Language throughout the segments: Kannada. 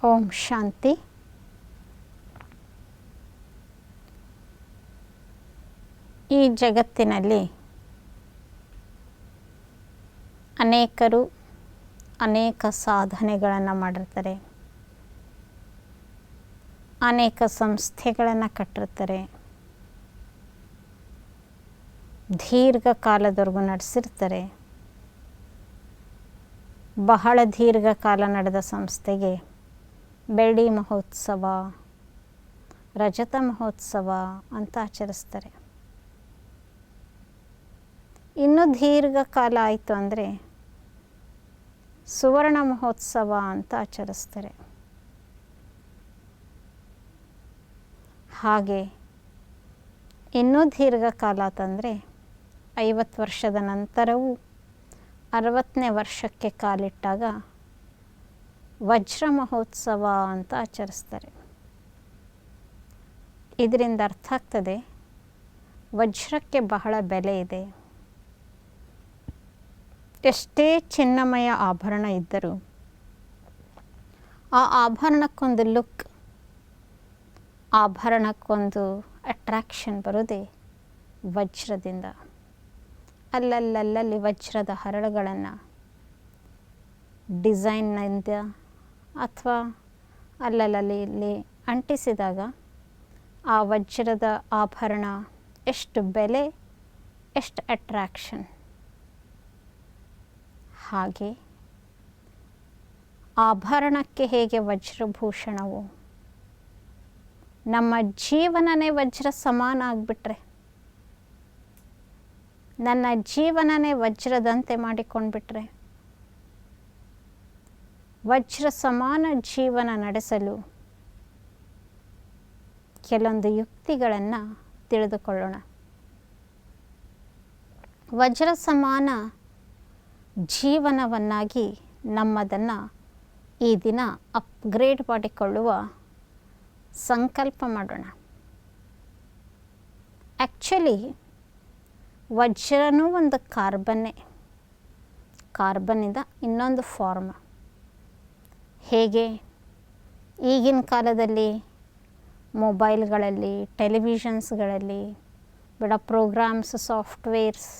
ಓಂ ಶಾಂತಿ. ಈ ಜಗತ್ತಿನಲ್ಲಿ ಅನೇಕರು ಅನೇಕ ಸಾಧನೆಗಳನ್ನು ಮಾಡಿರ್ತಾರೆ, ಅನೇಕ ಸಂಸ್ಥೆಗಳನ್ನು ಕಟ್ಟಿರ್ತಾರೆ, ದೀರ್ಘಕಾಲದವರೆಗೂ ನಡೆಸಿರ್ತಾರೆ. ಬಹಳ ದೀರ್ಘಕಾಲ ನಡೆದ ಸಂಸ್ಥೆಗೆ ಬೆಳ್ಳಿ ಮಹೋತ್ಸವ, ರಜತ ಮಹೋತ್ಸವ ಅಂತ ಆಚರಿಸ್ತಾರೆ. ಇನ್ನೂ ದೀರ್ಘಕಾಲ ಆಯಿತು ಅಂದರೆ ಸುವರ್ಣ ಮಹೋತ್ಸವ ಅಂತ ಆಚರಿಸ್ತಾರೆ. ಹಾಗೆ ಇನ್ನೂ ದೀರ್ಘಕಾಲ ಆತಂದರೆ 50 ವರ್ಷದ ನಂತರವೂ 60ನೇ ವರ್ಷಕ್ಕೆ ಕಾಲಿಟ್ಟಾಗ ವಜ್ರ ಮಹೋತ್ಸವ ಅಂತ ಆಚರಿಸ್ತಾರೆ. ಇದರಿಂದ ಅರ್ಥ ಆಗ್ತದೆ, ವಜ್ರಕ್ಕೆ ಬಹಳ ಬೆಲೆ ಇದೆ. ಎಷ್ಟೇ ಚಿನ್ನಮಯ ಆಭರಣ ಇದ್ದರೂ ಆ ಆಭರಣಕ್ಕೊಂದು ಲುಕ್, ಆಭರಣಕ್ಕೊಂದು ಅಟ್ರಾಕ್ಷನ್ ಬರೋದೇ ವಜ್ರದಿಂದ. ಅಲ್ಲಲ್ಲಿ ವಜ್ರದ ಹರಳುಗಳನ್ನು ಡಿಸೈನ್ನಿಂದ ಅಥವಾ ಅಲ್ಲಲ್ಲಿ ಅಂಟಿಸಿದಾಗ ಆ ವಜ್ರದ ಆಭರಣ ಎಷ್ಟು ಬೆಲೆ, ಎಷ್ಟು ಅಟ್ರಾಕ್ಷನ್. ಹಾಗೆ ಆಭರಣಕ್ಕೆ ಹೇಗೆ ವಜ್ರಭೂಷಣವು, ನಮ್ಮ ಜೀವನನೇ ವಜ್ರ ಸಮಾನ ಆಗಿಬಿಟ್ರೆ, ನನ್ನ ಜೀವನನೇ ವಜ್ರದಂತೆ ಮಾಡಿಕೊಂಡ್ಬಿಟ್ರೆ, ವಜ್ರ ಸಮಾನ ಜೀವನ ನಡೆಸಲು ಕೆಲವೊಂದು ಯುಕ್ತಿಗಳನ್ನು ತಿಳಿದುಕೊಳ್ಳೋಣ. ವಜ್ರ ಸಮಾನ ಜೀವನವನ್ನಾಗಿ ನಮ್ಮದನ್ನು ಈ ದಿನ ಅಪ್ಗ್ರೇಡ್ ಮಾಡಿಕೊಳ್ಳುವ ಸಂಕಲ್ಪ ಮಾಡೋಣ. ಆ್ಯಕ್ಚುಲಿ ವಜ್ರನೂ ಒಂದು ಕಾರ್ಬನ್ನೇ, ಕಾರ್ಬನ್ನಿಂದ ಇನ್ನೊಂದು ಫಾರ್ಮ್. ಹೇಗೆ ಈಗಿನ ಕಾಲದಲ್ಲಿ ಮೊಬೈಲ್ಗಳಲ್ಲಿ, ಟೆಲಿವಿಷನ್ಸ್ಗಳಲ್ಲಿ, ಪ್ರೋಗ್ರಾಮ್ಸ್, ಸಾಫ್ಟ್ವೇರ್ಸ್,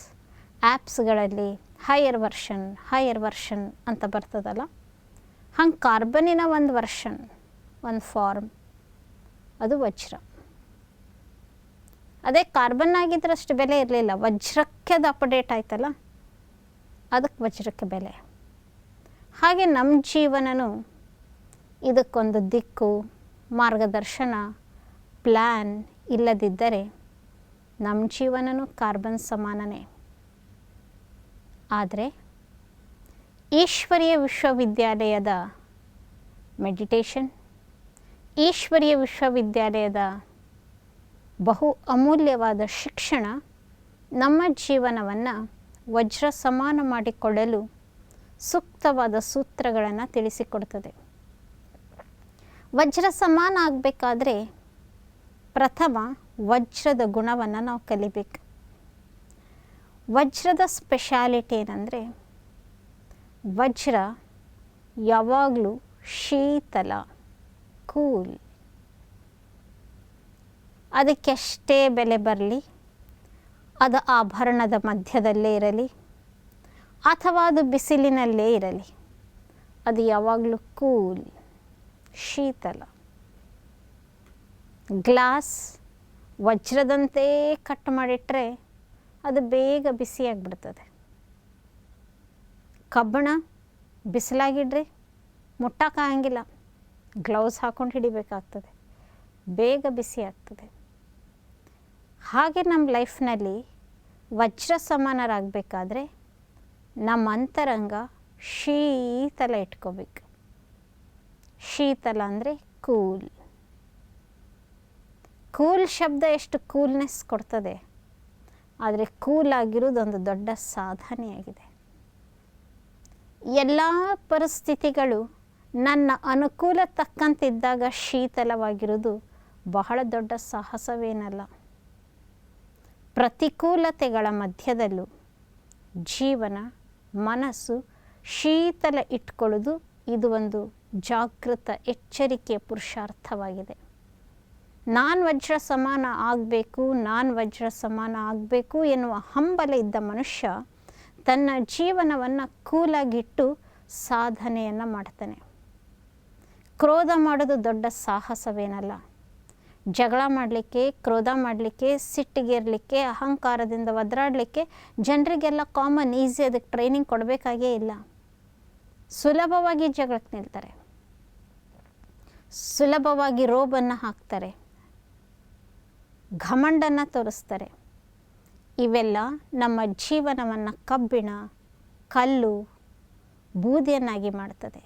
ಆ್ಯಪ್ಸ್ಗಳಲ್ಲಿ ಹೈಯರ್ ವರ್ಷನ್ ಅಂತ ಬರ್ತದಲ್ಲ, ಹಂಗೆ ಕಾರ್ಬನ್ನಿನ ಒಂದು ವರ್ಷನ್, ಒಂದು ಫಾರ್ಮ್, ಅದು ವಜ್ರ. ಅದೇ ಕಾರ್ಬನ್ ಆಗಿದ್ರೆ ಅಷ್ಟು ಬೆಲೆ ಇರಲಿಲ್ಲ, ವಜ್ರಕ್ಕೆ ಅದು ಅಪ್ಡೇಟ್ ಆಯ್ತಲ್ಲ, ಅದಕ್ಕೆ ವಜ್ರಕ್ಕೆ ಬೆಲೆ. ಹಾಗೆ ನಮ್ಮ ಜೀವನನೂ ಇದಕ್ಕೊಂದು ದಿಕ್ಕು, ಮಾರ್ಗದರ್ಶನ, ಪ್ಲ್ಯಾನ್ ಇಲ್ಲದಿದ್ದರೆ ನಮ್ಮ ಜೀವನನೂ ಕಾರ್ಬನ್ ಸಮಾನನೇ. ಆದರೆ ಈಶ್ವರೀಯ ವಿಶ್ವವಿದ್ಯಾಲಯದ ಮೆಡಿಟೇಷನ್, ಈಶ್ವರೀಯ ವಿಶ್ವವಿದ್ಯಾಲಯದ ಬಹು ಅಮೂಲ್ಯವಾದ ಶಿಕ್ಷಣ ನಮ್ಮ ಜೀವನವನ್ನು ವಜ್ರ ಸಮಾನ ಮಾಡಿಕೊಳ್ಳಲು ಸೂಕ್ತವಾದ ಸೂತ್ರಗಳನ್ನು ತಿಳಿಸಿಕೊಡ್ತದೆ. ವಜ್ರ ಸಮಾನ ಆಗಬೇಕಾದ್ರೆ ಪ್ರಥಮ ವಜ್ರದ ಗುಣವನ್ನು ನಾವು ಕಲಿಬೇಕು. ವಜ್ರದ ಸ್ಪೆಷಾಲಿಟಿ ಏನಂದರೆ, ವಜ್ರ ಯಾವಾಗಲೂ ಶೀತಲ, ಕೂಲ್. ಅದಕ್ಕೆಷ್ಟೇ ಬೆಲೆ ಬರಲಿ, ಅದು ಆಭರಣದ ಮಧ್ಯದಲ್ಲೇ ಇರಲಿ ಅಥವಾ ಅದು ಬಿಸಿಲಿನಲ್ಲೇ ಇರಲಿ, ಅದು ಯಾವಾಗಲೂ ಕೂಲ್, ಶೀತಲ. ಗ್ಲಾಸ್ ವಜ್ರದಂತೆ ಕಟ್ ಮಾಡಿಟ್ರೆ ಅದು ಬೇಗ ಬಿಸಿಯಾಗಿಬಿಡ್ತದೆ. ಕಬ್ಬಣ ಬಿಸಿಲಾಗಿಡ್ರಿ ಮುಟ್ಟಕ್ಕಾಗಂಗಿಲ್ಲ, ಗ್ಲೌಸ್ ಹಾಕ್ಕೊಂಡು ಹಿಡಿಬೇಕಾಗ್ತದೆ, ಬೇಗ ಬಿಸಿ ಆಗ್ತದೆ. ಹಾಗೆ ನಮ್ಮ ಲೈಫ್ನಲ್ಲಿ ವಜ್ರ ಸಮಾನರಾಗಬೇಕಾದ್ರೆ ನಮ್ಮ ಅಂತರಂಗ ಶೀತಲ ಇಟ್ಕೋಬೇಕು. ಶೀತಲ ಅಂದರೆ ಕೂಲ್. ಕೂಲ್ ಶಬ್ದ ಎಷ್ಟು ಕೂಲ್ನೆಸ್ ಕೊಡ್ತದೆ, ಆದರೆ ಕೂಲ್ ಆಗಿರೋದೊಂದು ದೊಡ್ಡ ಸಾಧನೆಯಾಗಿದೆ. ಎಲ್ಲ ಪರಿಸ್ಥಿತಿಗಳು ನನ್ನ ಅನುಕೂಲ ತಕ್ಕಂತಿದ್ದಾಗ ಶೀತಲವಾಗಿರೋದು ಬಹಳ ದೊಡ್ಡ ಸಾಹಸವೇನಲ್ಲ. ಪ್ರತಿಕೂಲತೆಗಳ ಮಧ್ಯದಲ್ಲೂ ಜೀವನ, ಮನಸ್ಸು ಶೀತಲ ಇಟ್ಕೊಳ್ಳೋದು ಇದು ಒಂದು ಜಾಗೃತ ಎಚ್ಚರಿಕೆಯ ಪುರುಷಾರ್ಥವಾಗಿದೆ. ನಾನು ವಜ್ರ ಸಮಾನ ಆಗಬೇಕು, ನಾನು ವಜ್ರ ಸಮಾನ ಆಗಬೇಕು ಎನ್ನುವ ಹಂಬಲ ಇದ್ದ ಮನುಷ್ಯ ತನ್ನ ಜೀವನವನ್ನು ಕೂಲಾಗಿಟ್ಟು ಸಾಧನೆಯನ್ನು ಮಾಡ್ತಾನೆ. ಕ್ರೋಧ ಮಾಡೋದು ದೊಡ್ಡ ಸಾಹಸವೇನಲ್ಲ. ಜಗಳ ಮಾಡಲಿಕ್ಕೆ, ಕ್ರೋಧ ಮಾಡಲಿಕ್ಕೆ, ಸಿಟ್ಟಿಗೇರಲಿಕ್ಕೆ, ಅಹಂಕಾರದಿಂದ ಒದರಾಡಲಿಕ್ಕೆ ಜನರಿಗೆಲ್ಲ ಕಾಮನ್, ಈಸಿ. ಅದಕ್ಕೆ ಟ್ರೈನಿಂಗ್ ಕೊಡಬೇಕಾಗೇ ಇಲ್ಲ. ಸುಲಭವಾಗಿ ಜಗಳಕ್ಕೆ ನಿಲ್ತಾರೆ, ಸುಲಭವಾಗಿ ರೋಬನ್ನು ಹಾಕ್ತಾರೆ, ಘಮಂಡನ್ನು ತೋರಿಸ್ತಾರೆ. ಇವೆಲ್ಲ ನಮ್ಮ ಜೀವನವನ್ನು ಕಬ್ಬಿಣ, ಕಲ್ಲು, ಬೂದಿಯನ್ನಾಗಿ ಮಾಡ್ತದೆ.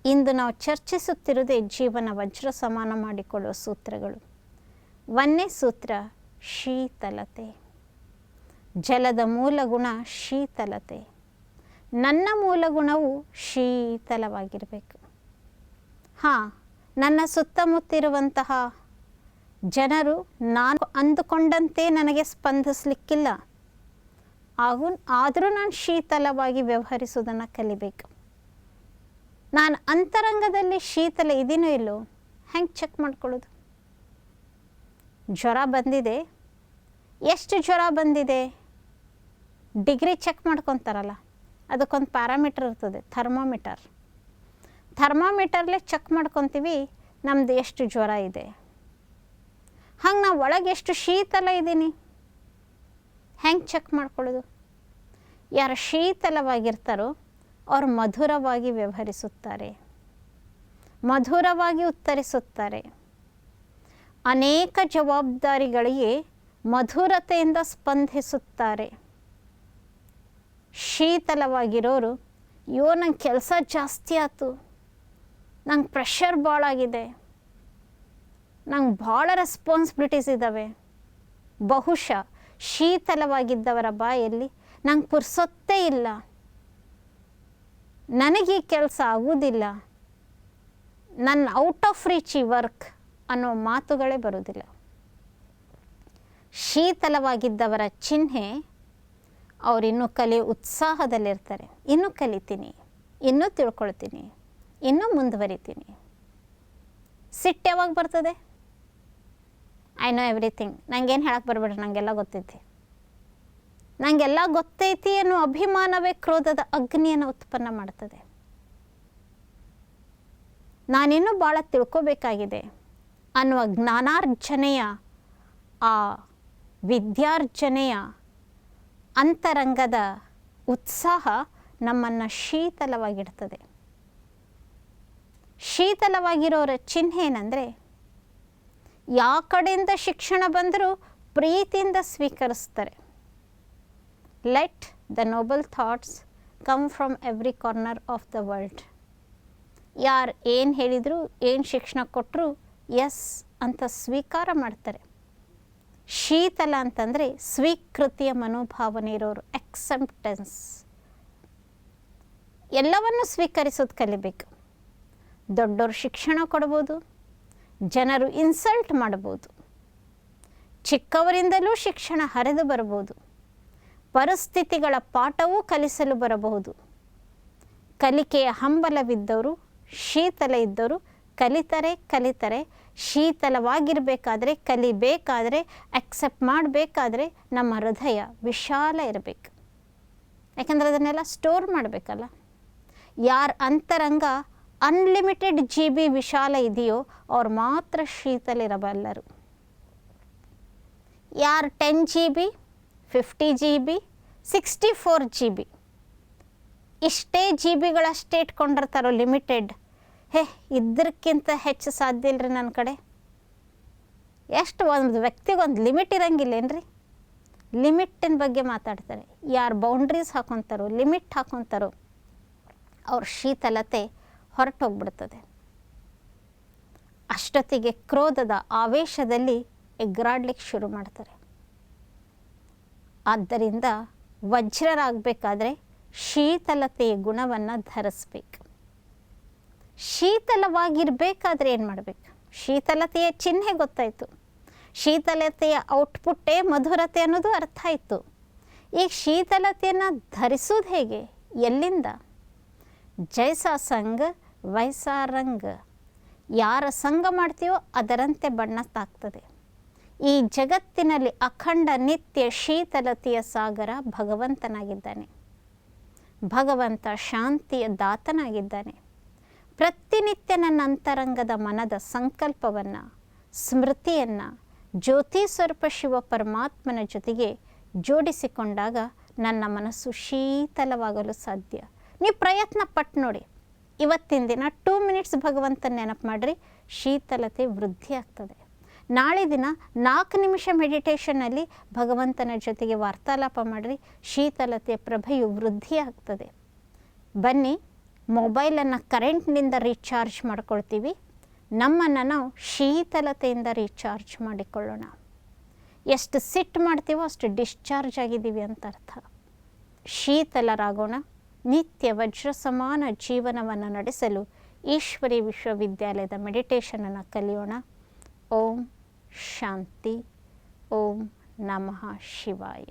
ಇಂದು ನಾವು ಚರ್ಚಿಸುತ್ತಿರುವುದೇ ಜೀವನ ವಜ್ರ ಸಮಾನ ಮಾಡಿಕೊಳ್ಳುವ ಸೂತ್ರಗಳು. 1ನೇ ಸೂತ್ರ ಶೀತಲತೆ. ಜಲದ ಮೂಲಗುಣ ಶೀತಲತೆ. ನನ್ನ ಮೂಲಗುಣವು ಶೀತಲವಾಗಿರಬೇಕು. ನನ್ನ ಸುತ್ತಮುತ್ತಿರುವಂತಹ ಜನರು ನಾನು ಅಂದುಕೊಂಡಂತೆ ನನಗೆ ಸ್ಪಂದಿಸಲಿಕ್ಕಿಲ್ಲ, ಆದರೂ ನಾನು ಶೀತಲವಾಗಿ ವ್ಯವಹರಿಸುವುದನ್ನು ಕಲಿಬೇಕು. ನಾನು ಅಂತರಂಗದಲ್ಲಿ ಶೀತಲ ಇದೀನೋ ಇಲ್ಲೋ ಹೆಂಗೆ ಚೆಕ್ ಮಾಡ್ಕೊಳ್ಳೋದು? ಜ್ವರ ಬಂದಿದೆ, ಎಷ್ಟು ಜ್ವರ ಬಂದಿದೆ ಡಿಗ್ರಿ ಚೆಕ್ ಮಾಡ್ಕೊತಾರಲ್ಲ, ಅದಕ್ಕೊಂದು ಪ್ಯಾರಾಮೀಟರ್ ಇರ್ತದೆ, ಥರ್ಮೋಮೀಟರ್. ಥರ್ಮೋಮೀಟರ್ಲೇ ಚೆಕ್ ಮಾಡ್ಕೊತೀವಿ ನಮ್ಮದು ಎಷ್ಟು ಜ್ವರ ಇದೆ. ಹಂಗೆ ನಾವು ಒಳಗೆ ಎಷ್ಟು ಶೀತಲ ಇದ್ದೀನಿ ಹೆಂಗೆ ಚೆಕ್ ಮಾಡ್ಕೊಳ್ಳೋದು? ಯಾರು ಶೀತಲವಾಗಿರ್ತಾರೋ ಅವರು ಮಧುರವಾಗಿ ವ್ಯವಹರಿಸುತ್ತಾರೆ, ಮಧುರವಾಗಿ ಉತ್ತರಿಸುತ್ತಾರೆ. ಅನೇಕ ಜವಾಬ್ದಾರಿಗಳಿಗೆ ಮಧುರತೆಯಿಂದ ಸ್ಪಂದಿಸುತ್ತಾರೆ. ಶೀತಲವಾಗಿರೋರು, ನಂಗೆ ಕೆಲಸ ಜಾಸ್ತಿ ಆಯ್ತು, ನಂಗೆ ಪ್ರೆಷರ್ ಭಾಳ ಆಗಿದೆ, ನಂಗೆ ಭಾಳ ರೆಸ್ಪಾನ್ಸಿಬಿಲಿಟೀಸ್ ಇದ್ದಾವೆ. ಬಹುಶಃ ಶೀತಲವಾಗಿದ್ದವರ ಬಾಯಲ್ಲಿ ನಂಗೆ ಪುರ್ಸೊತ್ತೇ ಇಲ್ಲ, ನನಗೆ ಈ ಕೆಲಸ ಆಗುವುದಿಲ್ಲ, ನನ್ನ ಔಟ್ ಆಫ್ ರೀಚ್ ಈ ವರ್ಕ್ ಅನ್ನೋ ಮಾತುಗಳೇ ಬರೋದಿಲ್ಲ. ಶೀತಲವಾಗಿದ್ದವರ ಚಿಹ್ನೆ ಅವರಿನ್ನೂ ಕಲಿಯೋ ಉತ್ಸಾಹದಲ್ಲಿರ್ತಾರೆ. ಇನ್ನೂ ಕಲಿತೀನಿ, ಇನ್ನೂ ತಿಳ್ಕೊಳ್ತೀನಿ, ಇನ್ನೂ ಮುಂದುವರಿತೀನಿ. ಸಿಟ್ಟು ಯಾವಾಗ ಬರ್ತದೆ? ಐ ನೋ ಎವ್ರಿಥಿಂಗ್, ನನಗೇನು ಹೇಳಕ್ಕೆ ಬರಬೇಡ್ರಿ, ನನಗೆಲ್ಲ ಗೊತ್ತೈತಿ, ನನಗೆಲ್ಲ ಗೊತ್ತೈತಿ ಅನ್ನೋ ಅಭಿಮಾನವೇ ಕ್ರೋಧದ ಅಗ್ನಿಯನ್ನು ಉತ್ಪನ್ನ ಮಾಡ್ತದೆ. ನಾನಿನ್ನೂ ಭಾಳ ತಿಳ್ಕೋಬೇಕಾಗಿದೆ ಅನ್ನುವ ಜ್ಞಾನಾರ್ಜನೆಯ, ಆ ವಿದ್ಯಾರ್ಜನೆಯ ಅಂತರಂಗದ ಉತ್ಸಾಹ ನಮ್ಮನ್ನು ಶೀತಲವಾಗಿಡ್ತದೆ. ಶೀತಲವಾಗಿರೋರ ಚಿಹ್ನೆ ಏನಂದರೆ, ಯಾವ ಕಡೆಯಿಂದ ಶಿಕ್ಷಣ ಬಂದರೂ ಪ್ರೀತಿಯಿಂದ ಸ್ವೀಕರಿಸ್ತಾರೆ. Let the noble thoughts come from every corner of the world. ಯಾರು ಏನು ಹೇಳಿದರು, ಏನು ಶಿಕ್ಷಣ ಕೊಟ್ಟರು ಎಸ್ ಅಂತ ಸ್ವೀಕಾರ ಮಾಡ್ತಾರೆ. ಶೀತಲ ಅಂತಂದರೆ ಸ್ವೀಕೃತಿಯ ಮನೋಭಾವನೆ ಇರೋರು, ಎಕ್ಸೆಪ್ಟೆನ್ಸ್. ಎಲ್ಲವನ್ನು ಸ್ವೀಕರಿಸೋದು ಕಲಿಬೇಕು. ದೊಡ್ಡವರು ಶಿಕ್ಷಣ ಕೊಡ್ಬೋದು, ಜನರು ಇನ್ಸಲ್ಟ್ ಮಾಡ್ಬೋದು, ಚಿಕ್ಕವರಿಂದಲೂ ಶಿಕ್ಷಣ ಹರಿದು ಬರಬಹುದು, ಪರಿಸ್ಥಿತಿಗಳ ಪಾಠವೂ ಕಲಿಸಲು ಬರಬಹುದು. ಕಲಿಕೆಯ ಹಂಬಲವಿದ್ದವರು, ಶೀತಲ ಇದ್ದವರು ಕಲಿತಾರೆ. ಶೀತಲವಾಗಿರಬೇಕಾದ್ರೆ, ಕಲಿಬೇಕಾದ್ರೆ, ಅಕ್ಸೆಪ್ಟ್ ಮಾಡಬೇಕಾದ್ರೆ ನಮ್ಮ ಹೃದಯ ವಿಶಾಲ ಇರಬೇಕು. ಯಾಕಂದರೆ ಅದನ್ನೆಲ್ಲ ಸ್ಟೋರ್ ಮಾಡಬೇಕಲ್ಲ. ಯಾರ ಅಂತರಂಗ ಅನ್ಲಿಮಿಟೆಡ್ GB ವಿಶಾಲ ಇದೆಯೋ ಅವ್ರು ಮಾತ್ರ ಶೀತಲಿರಬಲ್ಲರು. ಯಾರು 10 GB, 50 GB, 64 GB ಇಷ್ಟೇ GB ಗಳಷ್ಟೇ ಇಟ್ಕೊಂಡಿರ್ತಾರೋ ಲಿಮಿಟೆಡ್, ಇದಕ್ಕಿಂತ ಹೆಚ್ಚು ಸಾಧ್ಯ ಇಲ್ಲರಿ ನನ್ನ ಕಡೆ. ಎಷ್ಟು ಒಂದು ವ್ಯಕ್ತಿಗೊಂದು ಲಿಮಿಟ್ ಇರಂಗಿಲ್ಲೇನ್ರಿ? ಲಿಮಿಟ್ಟಿನ ಬಗ್ಗೆ ಮಾತಾಡ್ತಾರೆ. ಯಾರು ಬೌಂಡ್ರೀಸ್ ಹಾಕೊತಾರೋ, ಲಿಮಿಟ್ ಹಾಕೊತಾರೋ ಅವ್ರ ಶೀತಲತೆ ಹೊರಟೋಗ್ಬಿಡ್ತದೆ. ಅಷ್ಟೊತ್ತಿಗೆ ಕ್ರೋಧದ ಆವೇಶದಲ್ಲಿ ಎಗ್ರಾಡ್ಲಿಕ್ಕೆ ಶುರು ಮಾಡ್ತಾರೆ. ಆದ್ದರಿಂದ ವಜ್ರರಾಗಬೇಕಾದ್ರೆ ಶೀತಲತೆಯ ಗುಣವನ್ನು ಧರಿಸ್ಬೇಕು. ಶೀತಲವಾಗಿರಬೇಕಾದ್ರೆ ಏನು ಮಾಡಬೇಕು? ಶೀತಲತೆಯ ಚಿಹ್ನೆ ಗೊತ್ತಾಯಿತು, ಶೀತಲತೆಯ ಔಟ್ಪುಟ್ಟೇ ಮಧುರತೆ ಅನ್ನೋದು ಅರ್ಥ ಆಯಿತು. ಈಗ ಶೀತಲತೆಯನ್ನು ಧರಿಸೋದು ಹೇಗೆ, ಎಲ್ಲಿಂದ? ಜೈಸಾ ಸಂಗ್ ವೈಸಾ ರಂಗ್. ಯಾರ ಸಂಗ ಮಾಡ್ತೀವೋ ಅದರಂತೆ ಬಣ್ಣ ತಾಗ್ತದೆ. ಈ ಜಗತ್ತಿನಲ್ಲಿ ಅಖಂಡ ನಿತ್ಯ ಶೀತಲತೆಯ ಸಾಗರ ಭಗವಂತನಾಗಿದ್ದಾನೆ. ಭಗವಂತ ಶಾಂತಿಯ ದಾತನಾಗಿದ್ದಾನೆ. ಪ್ರತಿನಿತ್ಯ ನನ್ನ ಅಂತರಂಗದ ಮನದ ಸಂಕಲ್ಪವನ್ನು, ಸ್ಮೃತಿಯನ್ನು ಜ್ಯೋತಿ ಸ್ವರೂಪ ಶಿವ ಪರಮಾತ್ಮನ ಜೊತೆಗೆ ಜೋಡಿಸಿಕೊಂಡಾಗ ನನ್ನ ಮನಸ್ಸು ಶೀತಲವಾಗಲು ಸಾಧ್ಯ. ನೀವು ಪ್ರಯತ್ನ ಪಟ್ಟು ನೋಡಿ. ಇವತ್ತಿನ ದಿನ 2 ಮಿನಿಟ್ಸ್ ಭಗವಂತನ ನೆನಪು ಮಾಡಿರಿ, ಶೀತಲತೆ ವೃದ್ಧಿ ಆಗ್ತದೆ. ನಾಳೆ ದಿನ 4 ನಿಮಿಷ ಮೆಡಿಟೇಷನಲ್ಲಿ ಭಗವಂತನ ಜೊತೆಗೆ ವಾರ್ತಾಲಾಪ ಮಾಡಿರಿ, ಶೀತಲತೆ ಪ್ರಭೆಯು ವೃದ್ಧಿ ಆಗ್ತದೆ. ಬನ್ನಿ, ಮೊಬೈಲನ್ನು ಕರೆಂಟ್ನಿಂದ ರೀಚಾರ್ಜ್ ಮಾಡ್ಕೊಳ್ತೀವಿ, ನಮ್ಮನ್ನು ನಾವು ಶೀತಲತೆಯಿಂದ ರೀಚಾರ್ಜ್ ಮಾಡಿಕೊಳ್ಳೋಣ. ಎಷ್ಟು ಸಿಟ್ಟು ಮಾಡ್ತೀವೋ ಅಷ್ಟು ಡಿಸ್ಚಾರ್ಜ್ ಆಗಿದ್ದೀವಿ ಅಂತ ಅರ್ಥ. ಶೀತಲರಾಗೋಣ. ನಿತ್ಯ ವಜ್ರ ಸಮಾನ ಜೀವನವನ್ನು ನಡೆಸಲು ಈಶ್ವರಿ ವಿಶ್ವವಿದ್ಯಾಲಯದ ಮೆಡಿಟೇಷನನ್ನು ಕಲಿಯೋಣ. ಓಂ ಶಾಂತಿ. ಓಂ ನಮಃ ಶಿವಾಯ.